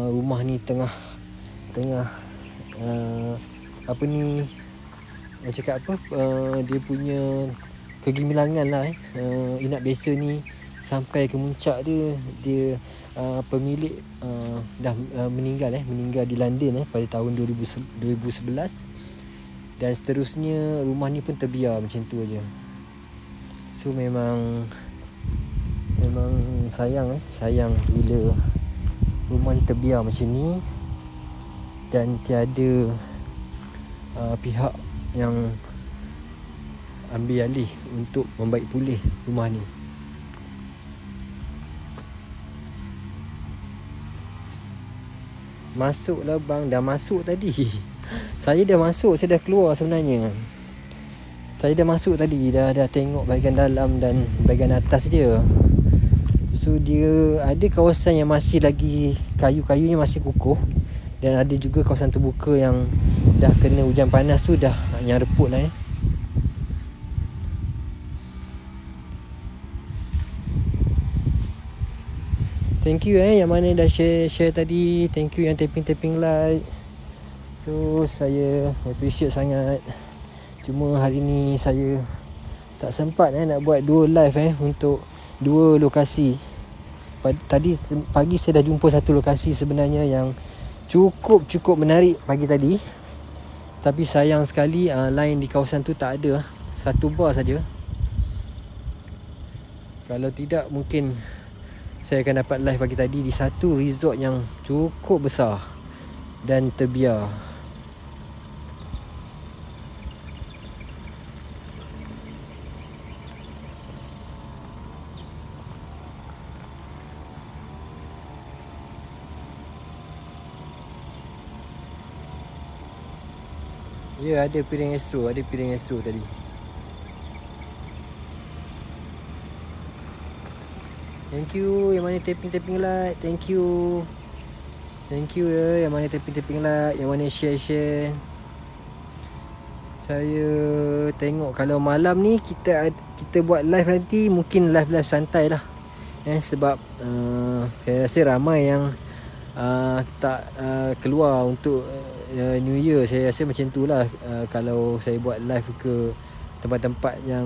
rumah ni tengah apa ni, cakap apa, dia punya kegemilangan lah Inat Besa ni sampai ke muncak dia pemilik dah meninggal di London pada tahun 2011, dan seterusnya rumah ni pun terbiar macam tu aja. So memang sayang bila rumah ni terbiar macam ni dan tiada pihak yang ambil alih untuk membaik pulih rumah ni. Masuklah bang, dah masuk tadi. Saya dah masuk, saya dah keluar sebenarnya. Saya dah masuk tadi, dah tengok bahagian dalam dan bahagian atas dia. So dia ada kawasan yang masih lagi kayu-kayunya masih kukuh, dan ada juga kawasan terbuka yang dah kena hujan panas tu dah yang reput lah Thank you yang mana dah share tadi. Thank you yang tapping like. So saya appreciate sangat. Cuma hari ni saya tak sempat nak buat 2 live untuk 2 lokasi. Tadi pagi saya dah jumpa satu lokasi sebenarnya yang cukup menarik pagi tadi. Tapi sayang sekali line di kawasan tu tak ada. Satu bar saja. Kalau tidak mungkin saya akan dapat live pagi tadi di satu resort yang cukup besar dan terbiar. Ya, ada piring Astro tadi. Thank you yang mana tapping like. Thank you yang mana tapping like, yang mana share. Saya tengok kalau malam ni kita buat live nanti, mungkin live santai lah. Sebab saya rasa ramai yang tak keluar untuk New Year. Saya rasa macam tu lah. Kalau saya buat live ke tempat-tempat yang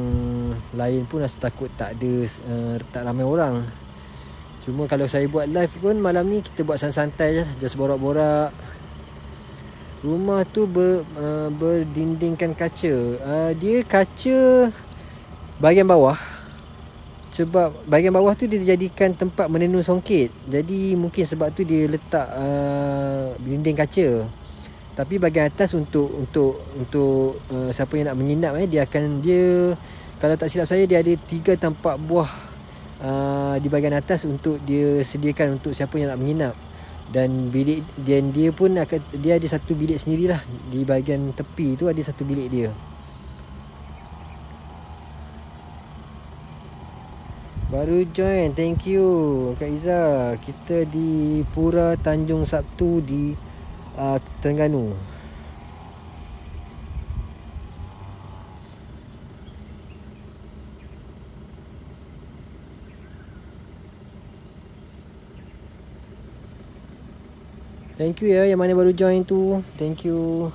lain pun rasa takut tak ramai orang. Cuma kalau saya buat live pun malam ni kita buat santai je, just borak-borak. Rumah tu berdindingkan kaca. Dia kaca bahagian bawah. Sebab bahagian bawah tu dia dijadikan tempat menenun songket. Jadi mungkin sebab tu dia letak dinding kaca. Tapi bahagian atas untuk siapa yang nak menginap dia kalau tak silap saya dia ada 3 atau 4 buah di bahagian atas untuk dia sediakan untuk siapa yang nak menginap. Dan bilik dia pun dia ada satu bilik sendirilah. Di bahagian tepi tu ada satu bilik dia. Baru join, thank you Kak Iza. Kita di Pura Tanjung Sabtu di Terengganu. Thank you yang mana baru join tu. Thank you.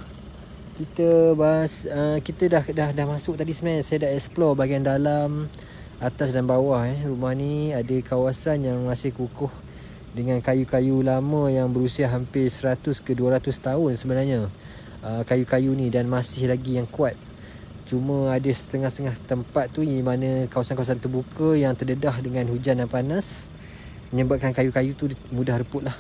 Kita bahas kita dah masuk tadi sebenarnya. Saya dah explore bahagian dalam, atas dan bawah rumah ni. Ada kawasan yang masih kukuh dengan kayu-kayu lama yang berusia hampir 100 ke 200 tahun sebenarnya. Kayu-kayu ni, dan masih lagi yang kuat. Cuma ada setengah-setengah tempat tu di mana kawasan-kawasan terbuka yang terdedah dengan hujan dan panas menyebabkan kayu-kayu tu mudah reput lah.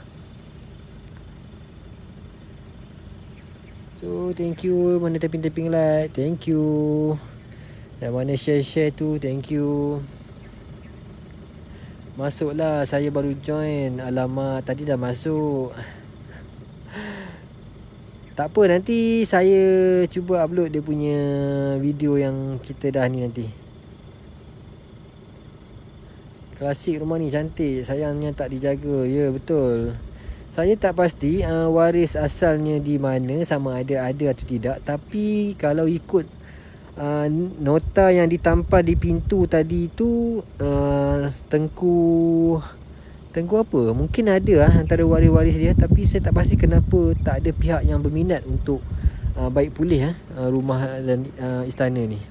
So thank you mana tapping like. Thank you yang mana share tu. Thank you. Masuklah, saya baru join. Alamak, tadi dah masuk. Tak apa, nanti saya cuba upload dia punya video yang kita dah ni nanti. Klasik rumah ni, cantik. Sayangnya tak dijaga. Ya, betul. Saya tak pasti waris asalnya di mana, sama ada atau tidak. Tapi kalau ikut nota yang ditampal di pintu tadi tu Tengku apa? Mungkin ada antara waris-waris dia, tapi saya tak pasti kenapa tak ada pihak yang berminat untuk baik pulih rumah dan istana ni.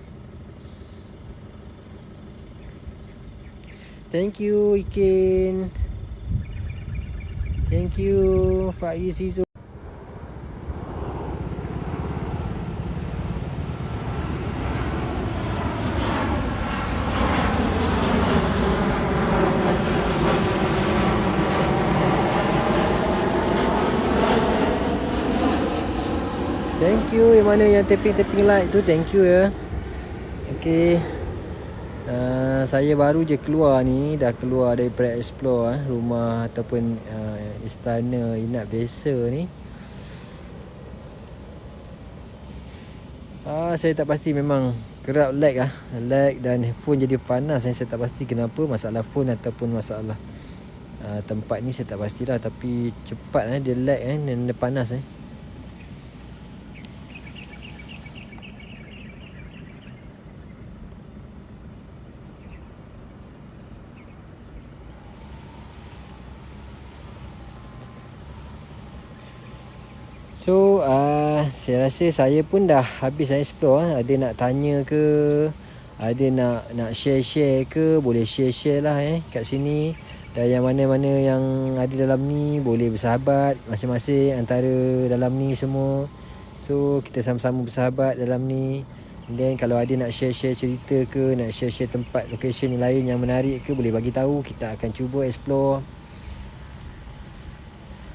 Thank you Ikin. Thank you Faiz Izo. Thank you yang mana yang tapping like tu, thank you ya. Okay. Saya baru je keluar ni, dah keluar daripada explore rumah ataupun istana inap desa ni. Saya tak pasti, memang kerap lag dan phone jadi panas. Saya tak pasti kenapa, masalah phone ataupun masalah tempat ni saya tak pastilah, tapi cepat dia lag dan dia panas So saya rasa saya pun dah habis explore. Ada nak tanya ke, ada nak share ke, boleh share lah kat sini. Dan yang mana-mana yang ada dalam ni boleh bersahabat masing-masing antara dalam ni semua. So kita sama-sama bersahabat dalam ni. Dan kalau ada nak share-share cerita ke, nak share-share tempat location yang lain yang menarik ke, boleh bagi tahu. Kita akan cuba explore.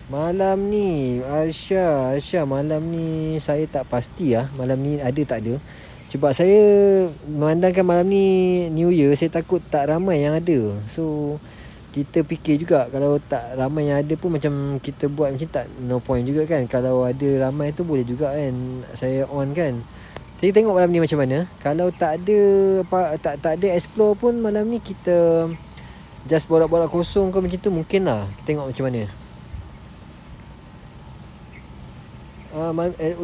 Malam ni Arsha malam ni saya tak pasti malam ni ada tak ada. Sebab saya memandangkan malam ni New Year, saya takut tak ramai yang ada. So kita fikir juga, kalau tak ramai yang ada pun macam kita buat macam tak, no point juga kan. Kalau ada ramai tu boleh juga kan saya on kan. Kita tengok malam ni macam mana. Kalau tak ada tak ada explore pun malam ni, kita just borak-borak kosong ke macam tu, mungkin lah. Kita tengok macam mana.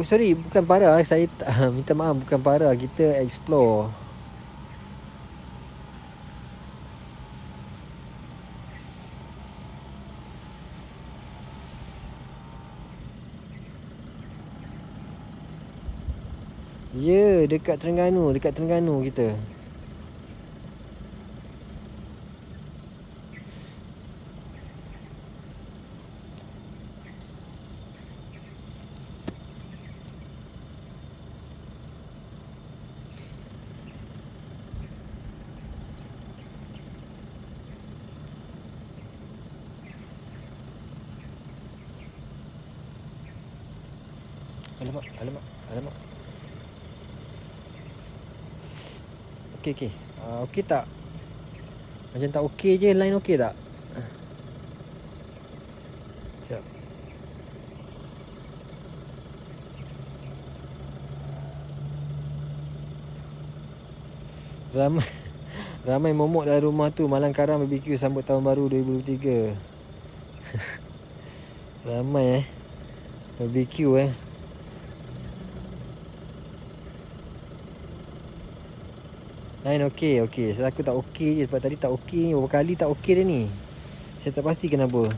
Sorry, bukan para. Saya minta maaf, bukan para. Kita explore. Ya, dekat Terengganu kita. Alamak. Okey. Okey tak? Macam tak okey je, line okey tak? Sekejap. Ramai momok dalam rumah tu. Malang Karang BBQ sambut tahun baru 2023. Ramai BBQ Lain okey. Saya aku tak okey je, sebab tadi tak okey. Beberapa kali tak okey dah ni. Saya tak pasti kenapa.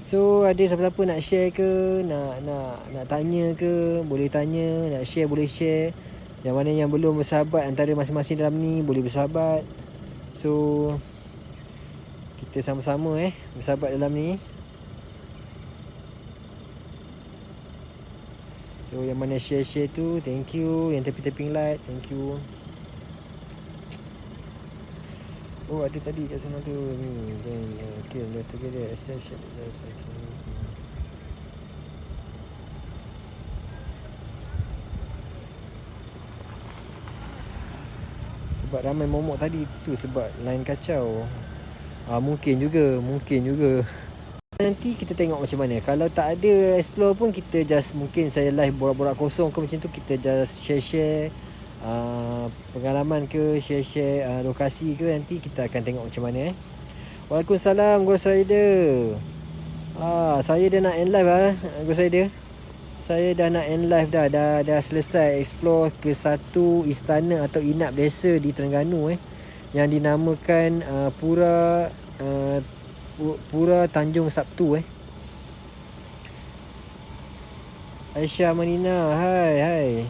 So ada siapa-siapa nak share ke, nak tanya ke, boleh tanya. Nak share boleh share. Yang mana yang belum bersahabat antara masing-masing dalam ni, boleh bersahabat. So kita sama-sama bersahabat dalam ni. So yang mana share-share tu, thank you. Yang tapping like, thank you. Oh, ada tadi kat sana tu. Okay, let's together. Sebab ramai momok tadi tu, sebab line kacau. Mungkin juga. Nanti kita tengok macam mana. Kalau tak ada explore pun, kita just mungkin saya live borak-borak kosong ke macam tu. Kita just share pengalaman ke, share lokasi ke. Nanti kita akan tengok macam mana Waalaikumsalam Ghost Rider. Saya dah nak end live Ghost Rider. Saya dah nak end life dah. Dah selesai explore ke satu istana atau inap desa di Terengganu yang dinamakan Pura Tanjung Sabtu Aisyah Manina, hai.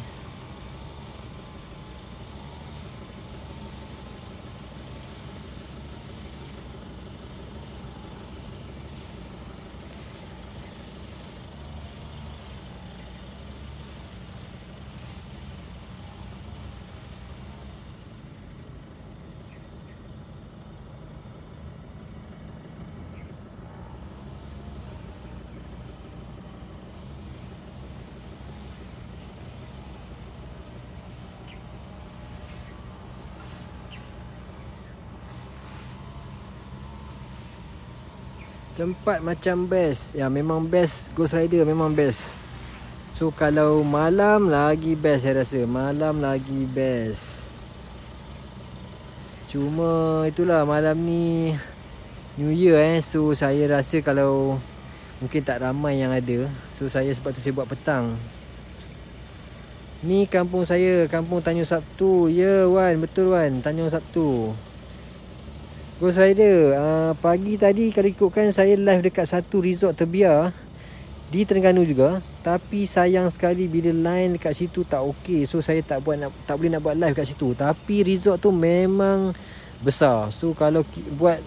Tempat macam best. Ya, memang best. Ghost Rider memang best. So kalau malam lagi best, saya rasa. Malam lagi best. Cuma itulah, malam ni New Year so saya rasa kalau mungkin tak ramai yang ada. So sebab tu saya buat petang. Ni kampung saya, kampung Tanjung Sabtu. Ya Wan, betul Wan, Tanjung Sabtu. Ghost Rider, pagi tadi kalau ikutkan saya live dekat satu resort terbiar di Terengganu juga. Tapi sayang sekali bila line dekat situ tak okey. So saya tak boleh nak buat live kat situ. Tapi resort tu memang besar. So kalau buat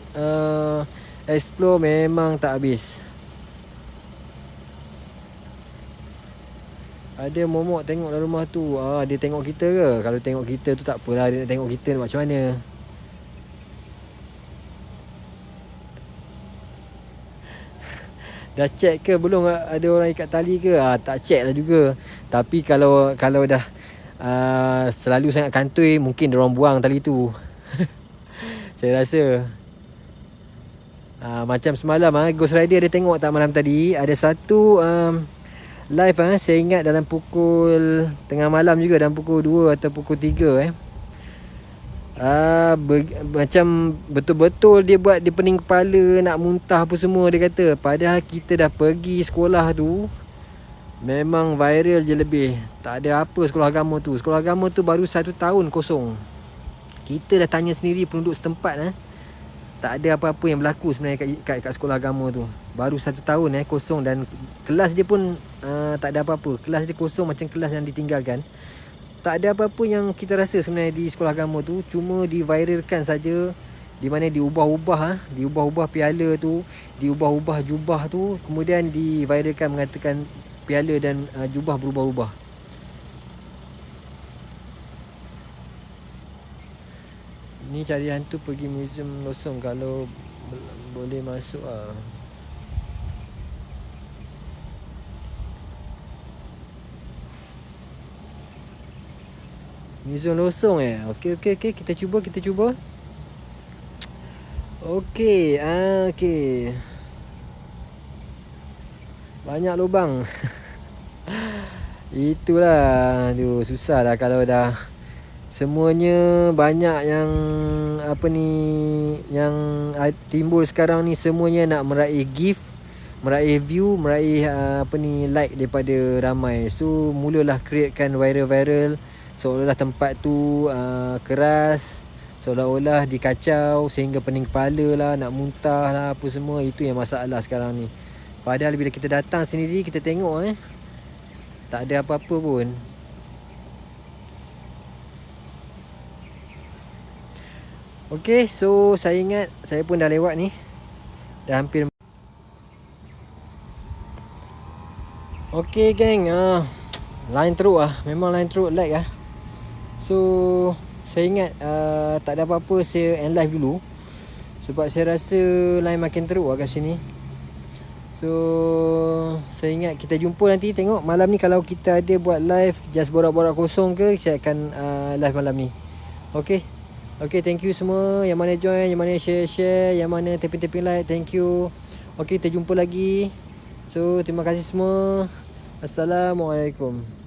explore memang tak habis. Ada momok tengok dalam rumah tu. Dia tengok kita ke? Kalau tengok kita tu tak apalah. Dia nak tengok kita nak buat macam mana. Dah check ke belum ada orang ikat tali ke? Tak check lah juga. Tapi kalau dah selalu sangat kantoi, mungkin diorang buang tali tu. Saya rasa. Macam semalam Ghost Rider dia tengok tak malam tadi. Ada satu live saya ingat dalam pukul tengah malam juga, dalam pukul 2 atau pukul 3 macam betul-betul dia buat, dia pening kepala, nak muntah apa semua dia kata. Padahal kita dah pergi sekolah tu, memang viral je lebih. Tak ada apa sekolah agama tu. Sekolah agama tu baru 1 tahun kosong. Kita dah tanya sendiri penduduk setempat tak ada apa-apa yang berlaku sebenarnya kat sekolah agama tu. Baru 1 tahun kosong. Dan kelas dia pun tak ada apa-apa. Kelas dia kosong macam kelas yang ditinggalkan. Tak ada apa-apa yang kita rasa sebenarnya di sekolah agama tu. Cuma diviralkan saja. Di mana diubah-ubah piala tu, diubah-ubah jubah tu, kemudian diviralkan mengatakan piala dan jubah berubah-ubah. Ni cari hantu pergi museum Losong kalau boleh masuk Museum Losong Okey, kita cuba. Okey, okey. Banyak lubang. Itulah. Aduh, susah lah kalau dah semuanya banyak yang yang timbul sekarang ni. Semuanya nak meraih gift, meraih view, meraih like daripada ramai. So mulalah createkan viral seolah-olah tempat tu keras, seolah-olah dikacau sehingga pening kepala lah, nak muntah lah, apa semua. Itu yang masalah sekarang ni. Padahal bila kita datang sendiri, kita tengok tak ada apa-apa pun. Okay, so saya ingat saya pun dah lewat ni. Dah hampir. Okay geng, line teruk memang line teruk, lag So saya ingat tak ada apa-apa, saya end live dulu. Sebab saya rasa line makin teruk kat sini. So saya ingat kita jumpa nanti. Tengok malam ni kalau kita ada buat live just borak-borak kosong ke, saya akan live malam ni. Okay, thank you semua. Yang mana join, yang mana share, yang mana taping like, thank you. Okay, kita jumpa lagi. So terima kasih semua. Assalamualaikum.